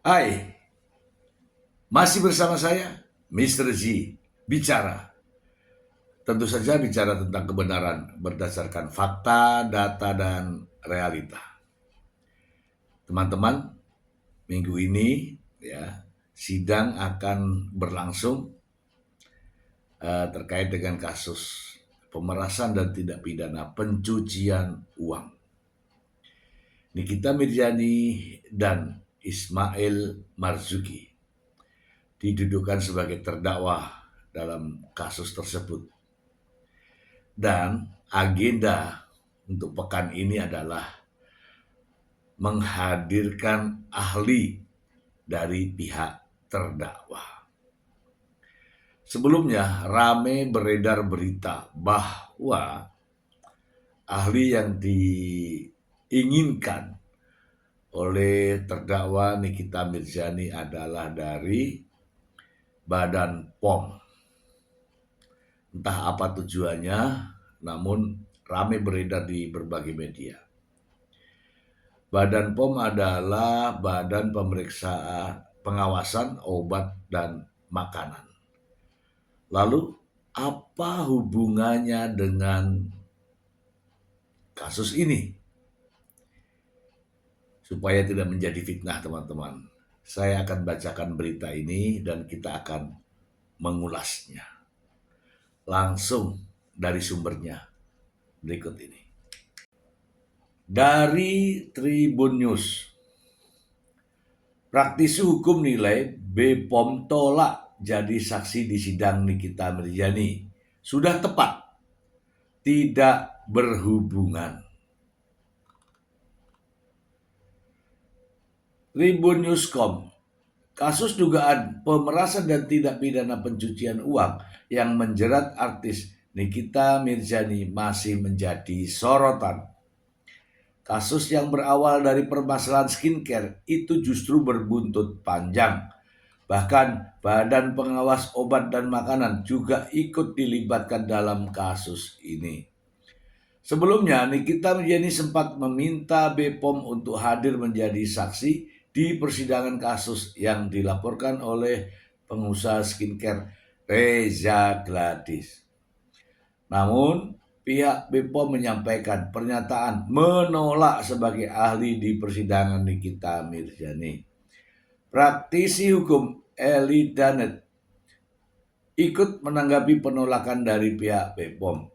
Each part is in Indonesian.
Hai, masih bersama saya, Mr. Z, bicara. Tentu saja bicara tentang kebenaran berdasarkan fakta, data, dan realita. Teman-teman, minggu ini ya sidang akan berlangsung terkait dengan kasus pemerasan dan tindak pidana pencucian uang. Nikita Mirzani dan Ismail Marzuki didudukan sebagai terdakwa dalam kasus tersebut. Dan agenda untuk pekan ini adalah menghadirkan ahli dari pihak terdakwa. Sebelumnya rame beredar berita bahwa ahli yang diinginkan oleh terdakwa Nikita Mirzani adalah dari Badan POM. Entah apa tujuannya, namun ramai beredar di berbagai media. Badan POM adalah Badan Pengawasan Obat dan Makanan. Lalu, apa hubungannya dengan kasus ini? Supaya tidak menjadi fitnah, teman-teman, saya akan bacakan berita ini dan kita akan mengulasnya langsung dari sumbernya berikut ini. Dari Tribun News, praktisi hukum nilai BPOM tolak jadi saksi di sidang Nikita Mirzani. Sudah tepat, tidak berhubungan. Tribun Newscom, kasus dugaan pemerasan dan tindak pidana pencucian uang yang menjerat artis Nikita Mirzani masih menjadi sorotan. Kasus yang berawal dari permasalahan skincare itu justru berbuntut panjang. Bahkan Badan Pengawas Obat dan Makanan juga ikut dilibatkan dalam kasus ini. Sebelumnya, Nikita Mirzani sempat meminta BPOM untuk hadir menjadi saksi di persidangan kasus yang dilaporkan oleh pengusaha skincare Reza Gladys. Namun, pihak BPOM menyampaikan pernyataan menolak sebagai ahli di persidangan Nikita Mirzani. Praktisi hukum Eli Danet ikut menanggapi penolakan dari pihak BPOM.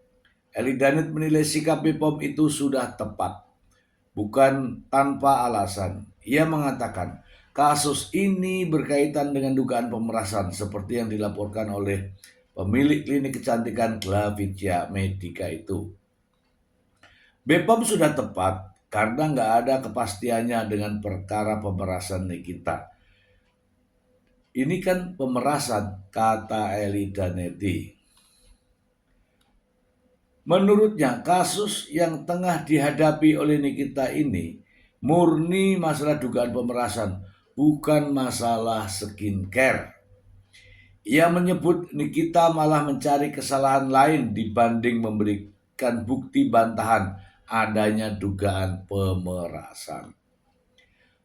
Eli Danet menilai sikap BPOM itu sudah tepat, bukan tanpa alasan. Ia mengatakan kasus ini berkaitan dengan dugaan pemerasan seperti yang dilaporkan oleh pemilik klinik kecantikan Glavitia Medica itu. BPOM sudah tepat karena nggak ada kepastiannya dengan perkara pemerasan Nikita. Ini kan pemerasan, kata Eli Daneti. Menurutnya kasus yang tengah dihadapi oleh Nikita ini murni masalah dugaan pemerasan, bukan masalah skincare. Ia menyebut Nikita malah mencari kesalahan lain dibanding memberikan bukti bantahan adanya dugaan pemerasan.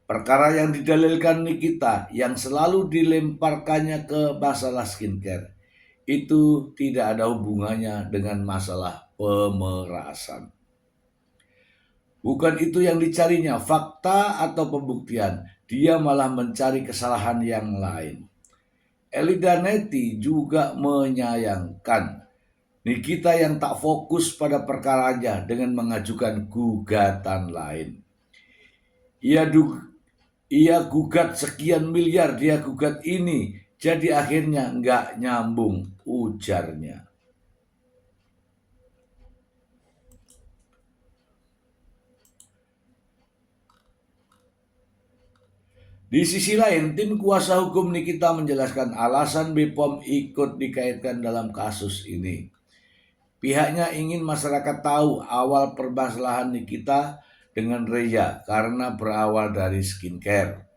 Perkara yang didalilkan Nikita yang selalu dilemparkannya ke masalah skincare itu tidak ada hubungannya dengan masalah pemerasan. Bukan itu yang dicarinya, fakta atau pembuktian. Dia malah mencari kesalahan yang lain. Eli Daneti juga menyayangkan Nikita yang tak fokus pada perkaranya dengan mengajukan gugatan lain. Ia gugat sekian miliar, dia gugat ini, jadi akhirnya nggak nyambung, ujarnya. Di sisi lain, tim kuasa hukum Nikita menjelaskan alasan BPOM ikut dikaitkan dalam kasus ini. Pihaknya ingin masyarakat tahu awal permasalahan Nikita dengan Reza karena berawal dari skincare.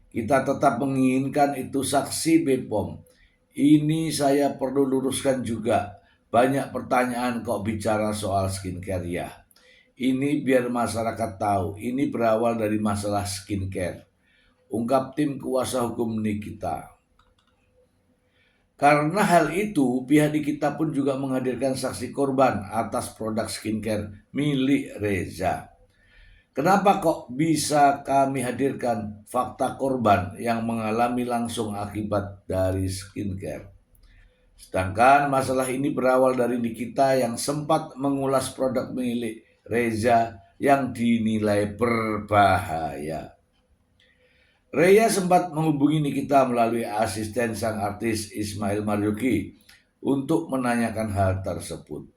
Kita tetap menginginkan itu saksi BPOM. Ini saya perlu luruskan juga. Banyak pertanyaan kok bicara soal skincare ya. Ini biar masyarakat tahu, ini berawal dari masalah skincare. ungkap tim kuasa hukum Nikita. Karena hal itu, pihak Nikita pun juga menghadirkan saksi korban atas produk skincare milik Reza. Kenapa kok bisa kami hadirkan fakta korban yang mengalami langsung akibat dari skincare? Sedangkan masalah ini berawal dari Nikita yang sempat mengulas produk milik Reza yang dinilai berbahaya. Reza sempat menghubungi Nikita melalui asisten sang artis Ismail Marzuki untuk menanyakan hal tersebut.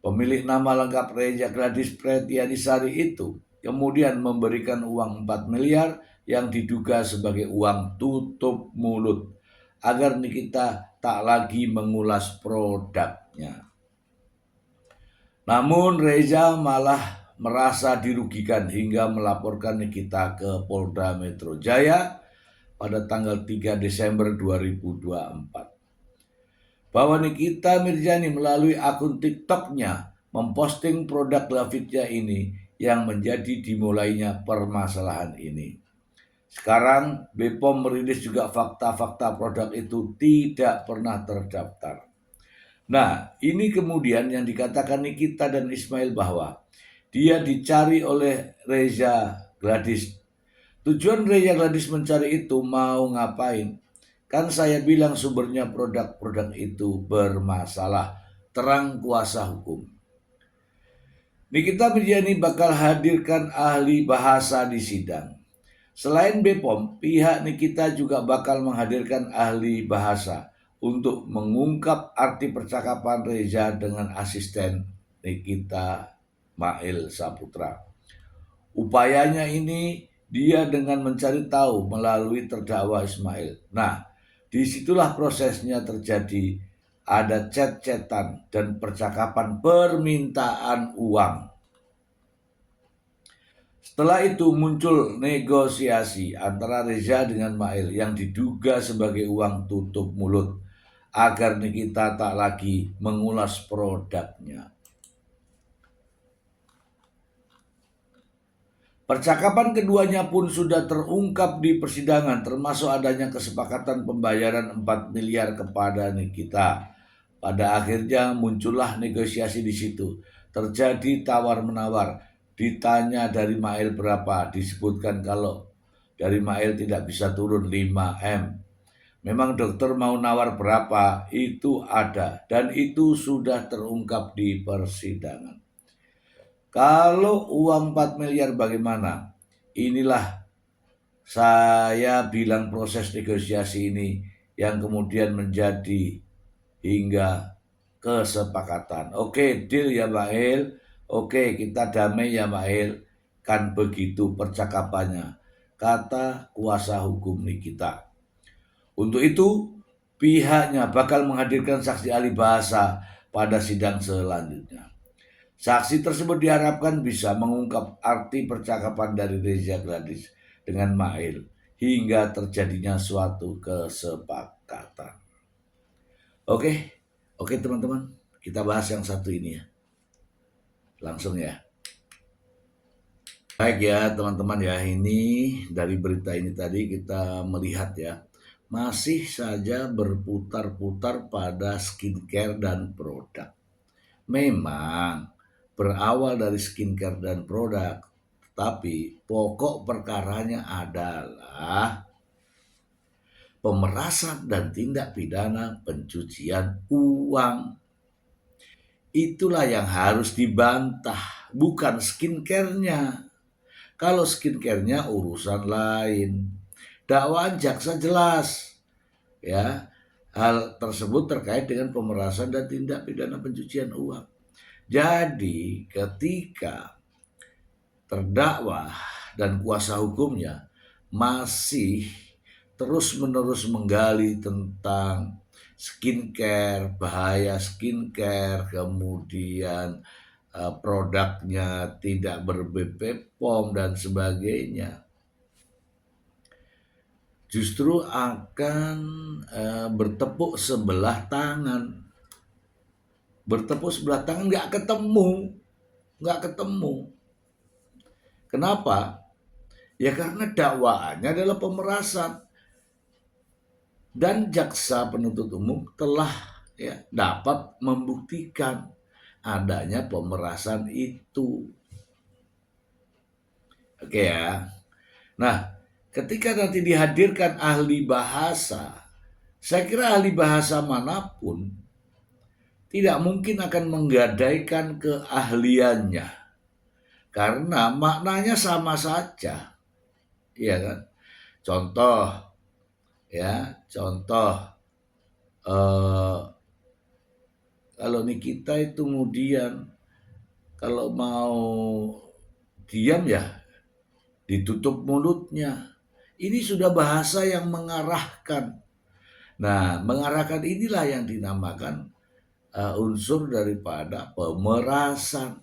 Pemilik nama lengkap Reza Gladys Pretiadisari itu kemudian memberikan uang 4 miliar yang diduga sebagai uang tutup mulut agar Nikita tak lagi mengulas produknya. Namun Reza malah merasa dirugikan hingga melaporkan Nikita ke Polda Metro Jaya pada tanggal 3 Desember 2024. Bahwa Nikita Mirzani melalui akun TikToknya memposting produk Lavitya ini yang menjadi dimulainya permasalahan ini. Sekarang BPOM merilis juga fakta-fakta produk itu tidak pernah terdaftar. Nah, ini kemudian yang dikatakan Nikita dan Ismail bahwa dia dicari oleh Reza Gladys. Tujuan Reza Gladys mencari itu mau ngapain? Kan saya bilang sumbernya produk-produk itu bermasalah. Terang kuasa hukum. Nikita Mirzani bakal hadirkan ahli bahasa di sidang. Selain BPOM, pihak Nikita juga bakal menghadirkan ahli bahasa untuk mengungkap arti percakapan Reza dengan asisten Nikita Mail Saputra. Upayanya ini dia dengan mencari tahu melalui terdakwa Ismail. Nah, disitulah prosesnya terjadi. Ada chat-chatan dan percakapan permintaan uang. Setelah itu muncul negosiasi antara Reza dengan Mail yang diduga sebagai uang tutup mulut agar Nikita tak lagi mengulas produknya. Percakapan keduanya pun sudah terungkap di persidangan, termasuk adanya kesepakatan pembayaran 4 miliar kepada Nikita. Pada akhirnya muncullah negosiasi di situ. Terjadi tawar-menawar. Ditanya dari Mail berapa, disebutkan kalau dari Mail tidak bisa turun 5M. Memang dokter mau nawar berapa, itu ada. Dan itu sudah terungkap di persidangan. Kalau uang 4 miliar bagaimana? Inilah saya bilang proses negosiasi ini yang kemudian menjadi hingga kesepakatan. Oke, deal ya Mbak El. Oke, kita damai ya Mbak El. Kan begitu percakapannya, kata kuasa hukum Nikita. Untuk itu, pihaknya bakal menghadirkan saksi ahli bahasa pada sidang selanjutnya. Saksi tersebut diharapkan bisa mengungkap arti percakapan dari Reza Gladys dengan Mail hingga terjadinya suatu kesepakatan. Oke teman-teman, kita bahas yang satu ini ya. Langsung ya. Baik ya teman-teman ya, ini dari berita ini tadi kita melihat ya, masih saja berputar-putar pada skincare dan produk. Memang berawal dari skincare dan produk, tapi pokok perkaranya adalah pemerasan dan tindak pidana pencucian uang. Itulah yang harus dibantah, bukan skincare-nya. Kalau skincare-nya urusan lain. Dakwaan jaksa jelas, ya. Hal tersebut terkait dengan pemerasan dan tindak pidana pencucian uang. Jadi ketika terdakwa dan kuasa hukumnya masih terus-menerus menggali tentang skincare, bahaya skincare, kemudian produknya tidak ber-BPOM dan sebagainya, justru akan bertepuk sebelah tangan. Bertepuk sebelah tangan nggak ketemu. Kenapa? Ya karena dakwaannya adalah pemerasan. Dan jaksa penuntut umum telah dapat membuktikan adanya pemerasan itu. Oke ya. Nah, ketika nanti dihadirkan ahli bahasa, saya kira ahli bahasa manapun tidak mungkin akan menggadaikan keahliannya karena maknanya sama saja. Iya kan? Contoh contoh eh, kalau Nikita itu kemudian kalau mau diam ya ditutup mulutnya. Ini sudah bahasa yang mengarahkan. Nah, mengarahkan inilah yang dinamakan unsur daripada pemerasan.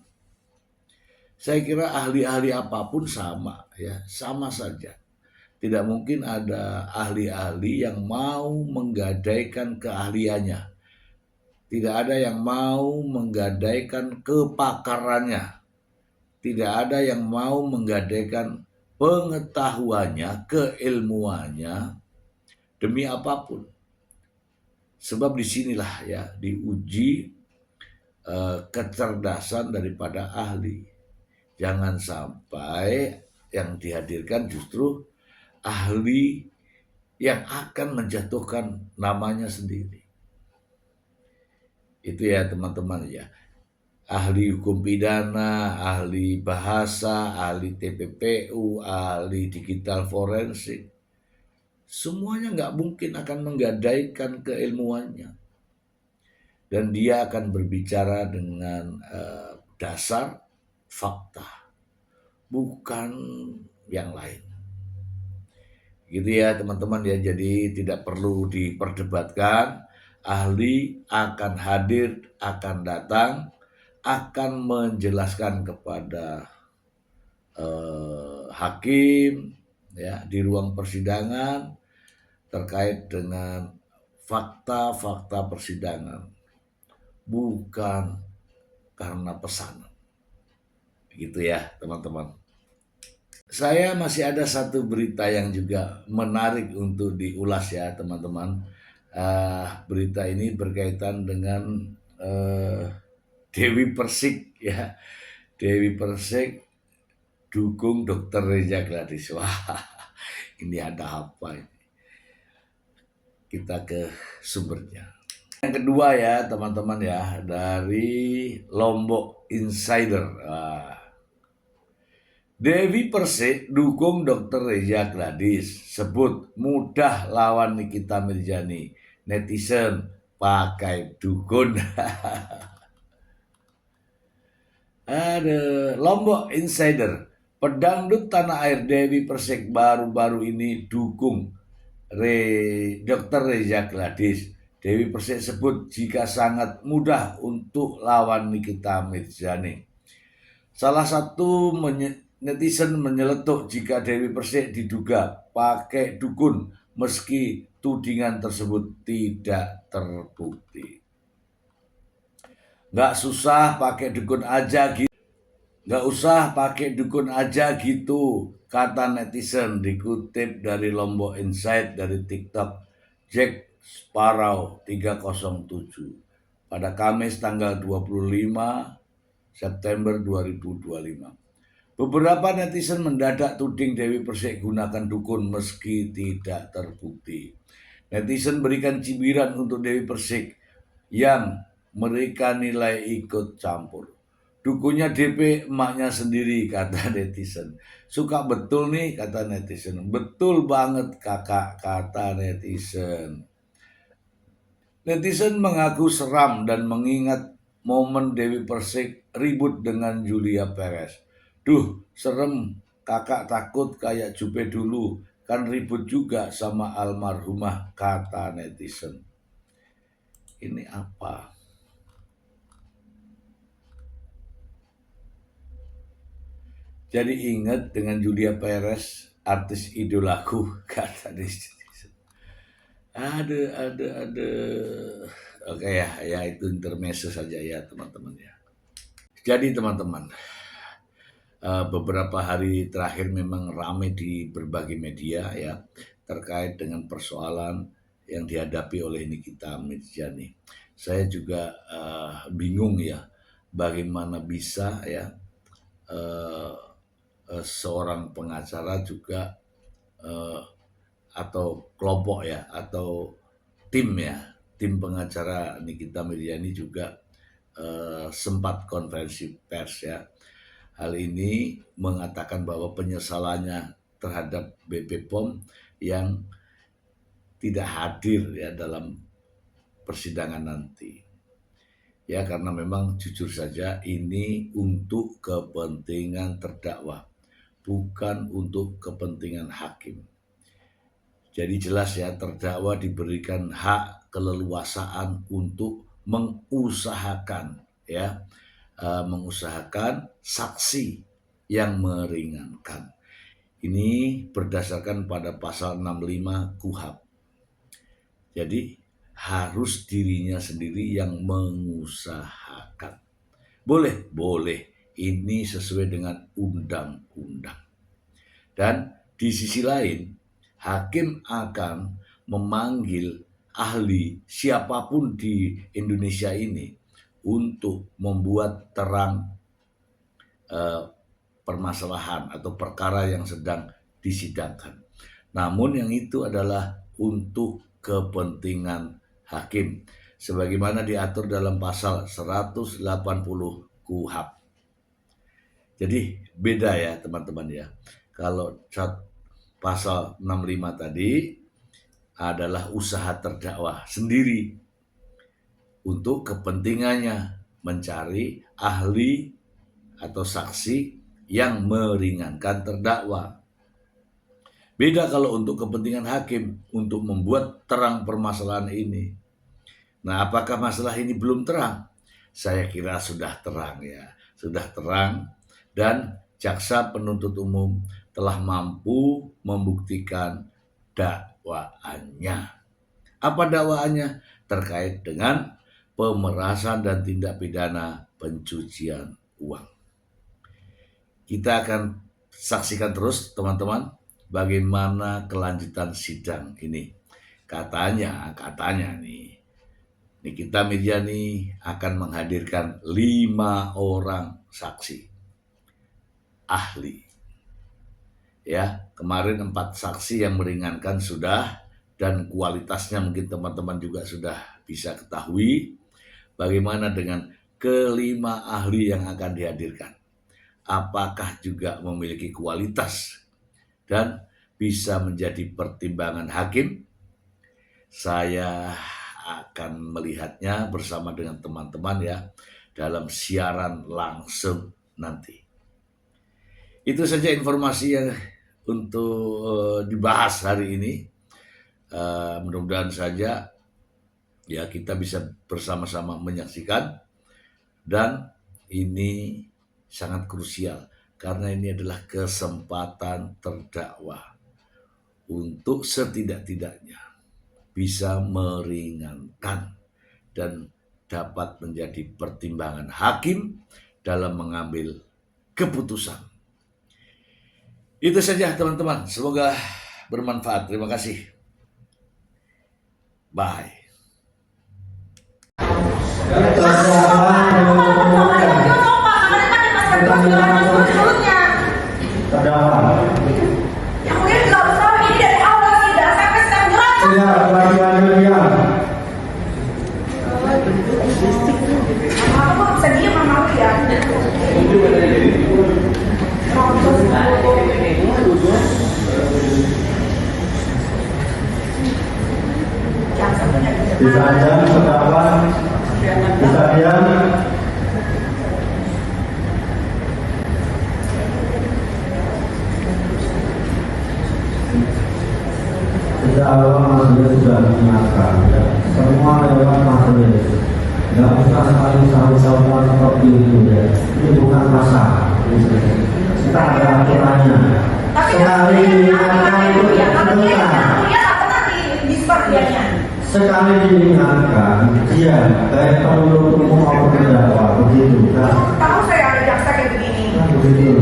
Saya kira ahli-ahli apapun sama ya, sama saja. Tidak mungkin ada ahli-ahli yang mau menggadaikan keahliannya. Tidak ada yang mau menggadaikan kepakarannya. Tidak ada yang mau menggadaikan pengetahuannya, keilmuannya demi apapun. Sebab disinilah ya diuji kecerdasan daripada ahli. Jangan sampai yang dihadirkan justru ahli yang akan menjatuhkan namanya sendiri. Itu ya teman-teman ya. Ahli hukum pidana, ahli bahasa, ahli TPPU, ahli digital forensik. Semuanya nggak mungkin akan menggadaikan keilmuannya. Dan dia akan berbicara dengan dasar fakta, bukan yang lain. Gitu ya teman-teman ya, jadi tidak perlu diperdebatkan. Ahli akan hadir, akan datang, akan menjelaskan kepada hakim ya di ruang persidangan terkait dengan fakta-fakta persidangan, bukan karena pesanan. Begitu ya teman-teman. Saya masih ada satu berita yang juga menarik untuk diulas ya teman-teman. Berita ini berkaitan dengan Dewi Persik ya. Dewi Persik dukung Dokter Reza Gladys. Wah, ini ada apa ini? Kita ke sumbernya. Yang kedua ya teman-teman ya, dari Lombok Insider. Dewi Persik dukung Dokter Reza Gladys, sebut mudah lawan Nikita Mirzani, netizen pakai dukun. Ada Lombok Insider, pedangdut tanah air Dewi Persik baru-baru ini dukung Dokter Reza Gladys. Dewi Persik sebut jika sangat mudah untuk lawan Nikita Mirzani. Salah satu netizen menyeletuk jika Dewi Persik diduga pakai dukun meski tudingan tersebut tidak terbukti. Gak susah pakai dukun aja gitu. Gak usah pakai dukun aja gitu, kata netizen dikutip dari Lombok Insight dari TikTok Jack Sparrow 307 pada Kamis tanggal 25 September 2025. Beberapa netizen mendadak tuding Dewi Persik gunakan dukun meski tidak terbukti. Netizen berikan cibiran untuk Dewi Persik yang mereka nilai ikut campur. Dukunnya DP emaknya sendiri, kata netizen. Suka betul nih, kata netizen. Betul banget kakak, kata netizen. Netizen mengaku seram dan mengingat momen Dewi Persik ribut dengan Julia Perez. Duh, serem, kakak takut kayak Jupe dulu, kan ribut juga sama almarhumah, kata netizen. Ini apa? Jadi ingat dengan Julia Perez, artis idolaku, kata netizen. Ada. Oke ya itu intermezzo saja ya teman-teman ya. Jadi teman-teman, beberapa hari terakhir memang ramai di berbagai media ya terkait dengan persoalan yang dihadapi oleh Nikita Mirzani. Saya juga bingung ya bagaimana bisa ya seorang pengacara juga atau kelompok ya atau tim pengacara Nikita Mirzani juga sempat konferensi pers ya. Hal ini mengatakan bahwa penyesalannya terhadap BP POM yang tidak hadir ya dalam persidangan nanti. Ya karena memang jujur saja ini untuk kepentingan terdakwa, bukan untuk kepentingan hakim. Jadi jelas ya terdakwa diberikan hak keleluasaan untuk mengusahakan saksi yang meringankan. Ini berdasarkan pada pasal 65 KUHP. Jadi harus dirinya sendiri yang mengusahakan. Boleh. Ini sesuai dengan undang-undang. Dan di sisi lain, hakim akan memanggil ahli siapapun di Indonesia ini untuk membuat terang permasalahan atau perkara yang sedang disidangkan. Namun yang itu adalah untuk kepentingan hakim sebagaimana diatur dalam pasal 180 KUHP. Jadi beda ya teman-teman ya. Kalau pasal 65 tadi adalah usaha terdakwa sendiri untuk kepentingannya mencari ahli atau saksi yang meringankan terdakwa. Beda kalau untuk kepentingan hakim untuk membuat terang permasalahan ini. Nah, apakah masalah ini belum terang? Saya kira sudah terang ya. Sudah terang dan jaksa penuntut umum telah mampu membuktikan dakwaannya. Apa dakwaannya? Terkait dengan pemerasan dan tindak pidana pencucian uang. Kita akan saksikan terus teman-teman bagaimana kelanjutan sidang ini. Katanya nih Nikita Mirzani akan menghadirkan 5 orang saksi ahli. Ya, kemarin 4 saksi yang meringankan sudah dan kualitasnya mungkin teman-teman juga sudah bisa ketahui. Bagaimana dengan kelima ahli yang akan dihadirkan? Apakah juga memiliki kualitas dan bisa menjadi pertimbangan hakim? Saya akan melihatnya bersama dengan teman-teman ya dalam siaran langsung nanti. Itu saja informasi yang untuk dibahas hari ini. Mudah-mudahan saja ya kita bisa bersama-sama menyaksikan, dan ini sangat krusial karena ini adalah kesempatan terdakwa untuk setidak-tidaknya bisa meringankan dan dapat menjadi pertimbangan hakim dalam mengambil keputusan. Itu saja teman-teman, semoga bermanfaat. Terima kasih. Bye. Bisa aja terdakwa bisa diam. Sejak awal majelis sudah mengingatkan semua lewat majelis, nggak usah saling saling seperti itu ya. Ini bukan masalah. Kita ada aturannya. Sekali diingatkan itu sekali diingatkan dia baik penuntut umum maupun terdakwa begitu. Tahu saya ada jaksa kayak begini. begitu.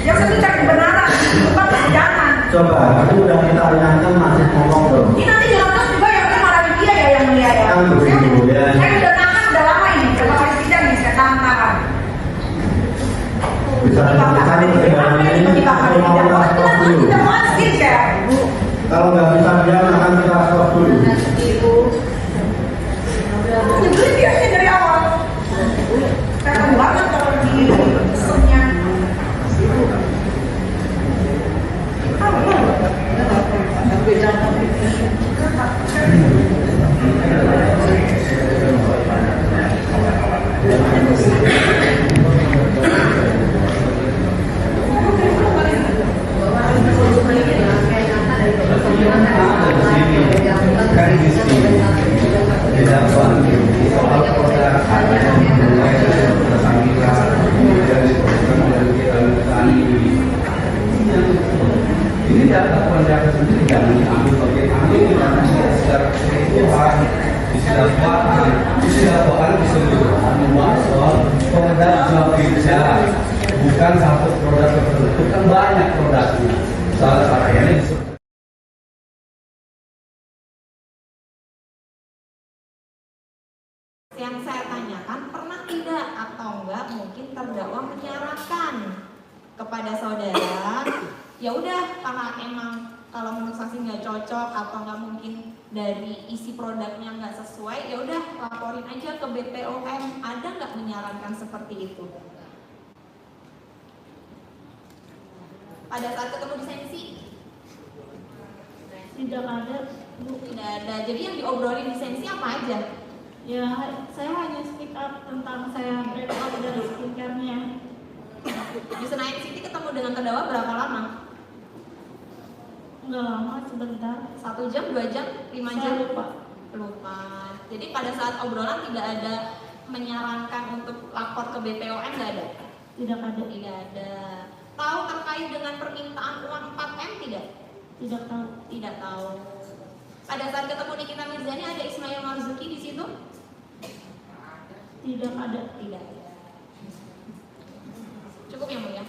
Yang satu cari kebenaran, bukan kesenjangan. Coba, tadi udah kita ingatkan masih ngomong tuh. Ini nanti jelas juga yang marahin dia ya yang mulia ya. Kan begitu ya. Saya udah tahan udah lama ini, berapa kali sidang nih saya tahan. Bisa dibuktikan ini kalau mau kita stop dulu. Kalau nggak bisa diam akan kita stop dulu. Nyebelin biasanya dari awal. Saya banget kalau di pesennya. Ini dakwaan sendiri jangan diambil sebagai kami karena secara keseluruhan istilah dakwaan keseluruhan membahas soal produk jual kerja, bukan satu produk tertentu, kan banyak produknya. Salah satunya disebut. Yang saya tanyakan, pernah tidak atau enggak mungkin terdakwa menyarankan kepada saudara, ya udah karena emang kalau menurut saksi nggak cocok atau nggak mungkin dari isi produknya nggak sesuai, ya udah laporin aja ke BPOM. Ada nggak menyarankan seperti itu? Pada saat ketemu di sensi? Tidak ada, Bu. Tidak ada. Jadi yang diobrolin di sensi apa aja? Ya, saya hanya speak up tentang saya breakout dari skincare-nya. Di Senayan City ketemu dengan terdakwa berapa lama? Nggak lama, sebentar. 1 jam, 2 jam, 5 Saya jam? lupa. Jadi pada saat obrolan tidak ada menyarankan untuk lapor ke BPOM, nggak ada? Tidak ada. Tidak ada. Tahu terkait dengan permintaan uang 4M tidak? Tidak tahu. Tidak tahu. Pada saat ketemu Nikita Mirzani ada Ismail Marzuki di situ? Tidak ada. Tidak. Cukup yang mulia.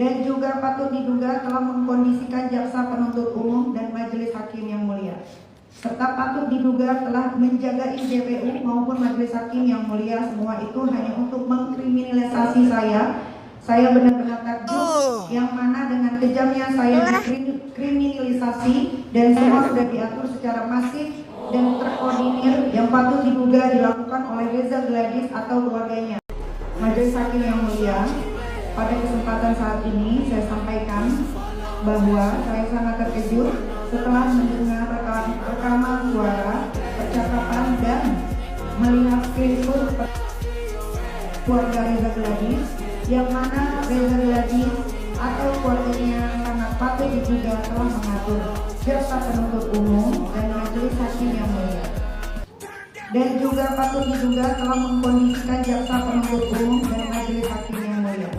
Dan juga patut diduga telah mengkondisikan jaksa penuntut umum dan majelis hakim yang mulia, serta patut diduga telah menjaga JPU maupun majelis hakim yang mulia. Semua itu hanya untuk mengkriminalisasi saya. Saya benar-benar takjub yang mana dengan kejamnya saya dikriminalisasi dan semua sudah diatur secara masif dan terkoordinir yang patut diduga dilakukan oleh Reza Gladys atau keluarganya. Majelis hakim yang mulia, pada kesempatan saat ini saya sampaikan bahwa saya sangat terkejut setelah mendengar rekaman suara, percakapan dan melihat screenshot keluarga Reza Gladys, yang mana Reza Gladys atau keluarganya sangat patut diduga telah mengatur jaksa penuntut umum dan majelis hakim yang mulia, dan juga patut diduga telah mengkondisikan jaksa penuntut umum dan majelis hakim yang mulia,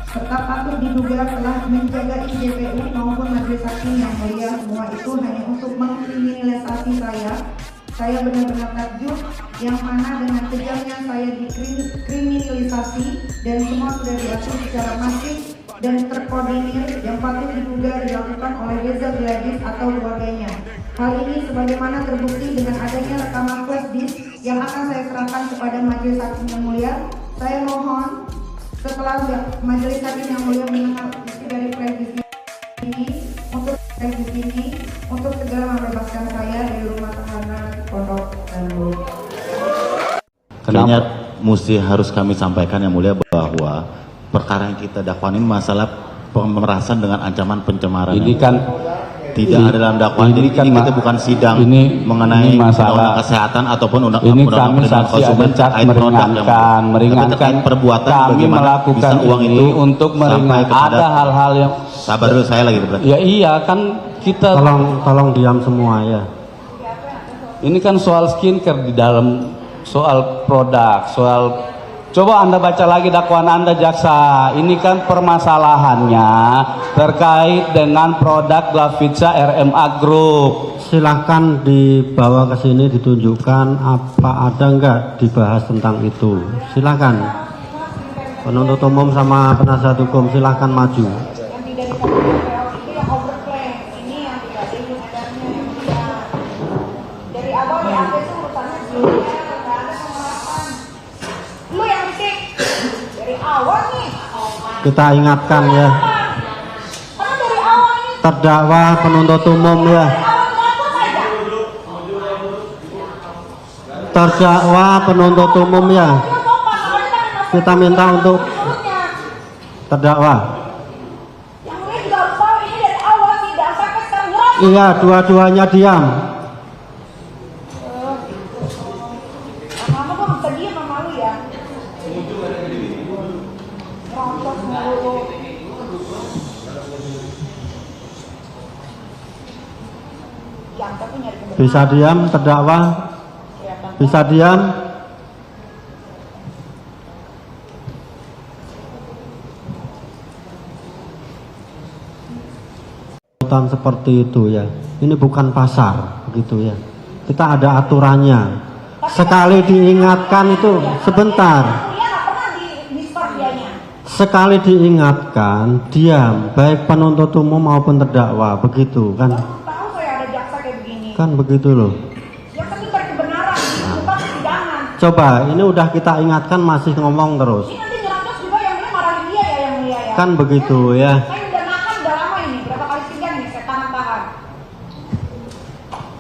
serta patut diduga telah menjaga JPU maupun majelis hakim yang mulia. Semua itu hanya untuk mengkriminalisasi saya. Saya benar-benar takjub yang mana dengan kejamnya saya dikriminalisasi dan semua sudah diatur secara masif dan terkoordinir yang patut diduga dilakukan oleh Reza Gladys atau keluarganya. Hal ini sebagaimana terbukti dengan adanya rekaman flash disk yang akan saya serahkan kepada majelis hakim yang mulia. Saya mohon setelah majelis hakim yang mulia mendengar isi dari flash disk ini untuk segera membebaskan saya dari rumah tahanan Pondok Danau. Kenapa mesti harus kami sampaikan yang mulia bahwa perkara yang kita dakwaan ini masalah pemerasan dengan ancaman pencemaran. Ini kan tidak ada dalam dakwaan. Jadi kan kita bukan sidang mengenai undang-undang kesehatan ataupun undang-undang perlindungan konsumen terkait produk yang meringankan perbuatan kami melakukan bisa uang itu untuk meringankan. Ada hal-hal yang sabar dulu, saya lagi berarti. Ya iya kan kita Tolong diam semua ya. ini kan soal skincare di dalam soal produk, soal coba Anda baca lagi dakwaan Anda jaksa. Ini kan permasalahannya terkait dengan produk Glavitsa RMA Group. Silahkan dibawa ke sini ditunjukkan apa ada nggak dibahas tentang itu. Silakan. Penuntut umum sama penasihat hukum silahkan maju. Yang tidak dikasih DPO itu yang overclaim. Ini yang tidak ada izin edarnya yang mulia. Dari awal di APS itu urusannya sebelumnya nggak ada pemerasan. Lu yang risik dari awal nih. Kita ingatkan ya, Karena dari awal ini terdakwa penuntut umum ya, awal ngaku aja. terdakwa penuntut umum ya, kita minta untuk terdakwa. Yang mulia juga harus tahu ini dari awal tidak sampai sekarang ngerasa. Iya, dua-duanya diam. Lama-lama gue bisa diem sama lu ya. Rontos mulu. Yang tapi nyari kebenaran. Bisa diam terdakwa, Kelihatan. bisa diam. Seperti itu ya, ini bukan pasar begitu ya, kita ada aturannya. Sekali diingatkan itu sebentar, Kuliah nggak pernah di-diskors dianya. sekali diingatkan diam, baik penuntut umum maupun terdakwa begitu kan, Tahu saya ada jaksa kayak begini. kan begitu loh. Jaksa itu cari kebenaran di tempat persidangan. Coba ini udah kita ingatkan masih ngomong terus, Ini nanti nyerocos juga yang mulia marahin dia ya yang mulia ya. kan begitu ya. Saya udah nahan udah lama ini, berapa kali sidang nih saya tahan-tahan.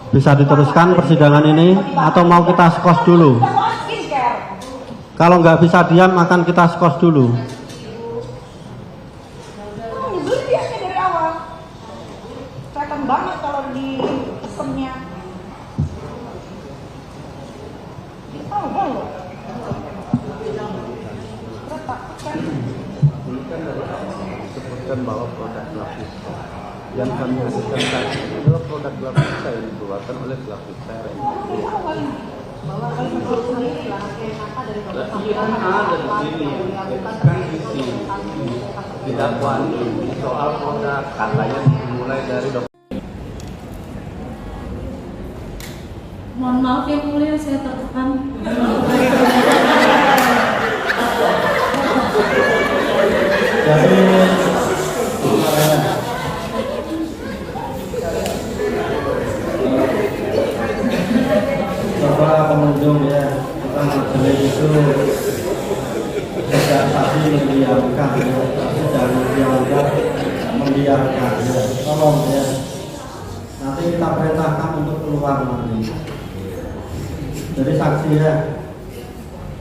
Bisa diteruskan persidangan ini atau mau kita skos dulu? Udah mau skincare. Kalau nggak bisa diam akan kita skos dulu. Nyebelin dia dari awal. Kelihatan banget kalau di pesennya. Oh, loh. Retak kan. Sebutkan bahwa produk Glavista yang kami hasilkan tadi adalah produk Glavista yang dikeluarkan oleh Glavista. Dari awal ini. Bahwa kalau menurut sendiri lah kayak mata dari Iya kan ada di sini, kan di sini. Di dakwaan ini soal produk katanya dimulai dari dokter. Mohon maaf yang mulia, saya tertekan. Jadi coba pengunjung ya, kita majelis itu tidak tadi mendiamkan ya, tapi jangan dianggap membiarkan ya, tolong ya. Nanti kita perintahkan untuk keluar nanti. Jadi saksi ya,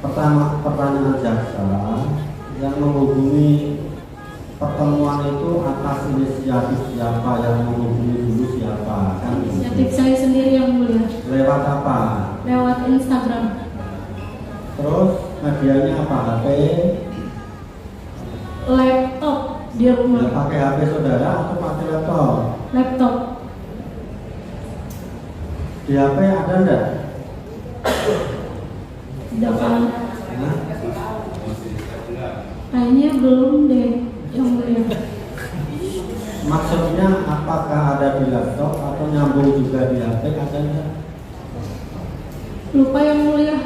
pertanyaan jaksa yang menghubungi pertemuan itu atas inisiatif siapa, yang menghubungi dulu siapa, kan? Inisiatif saya sendiri yang mulia. Lewat apa? Lewat Instagram. Terus medianya apa? HP? Laptop di Ya, rumah. pakai HP saudara atau pakai laptop? Laptop. Di HP ada enggak? Tidak ada. Nah, Kayaknya belum deh yang mulia. maksudnya apakah ada di laptop atau nyambung juga di HP, ada enggak? Lupa yang mulia.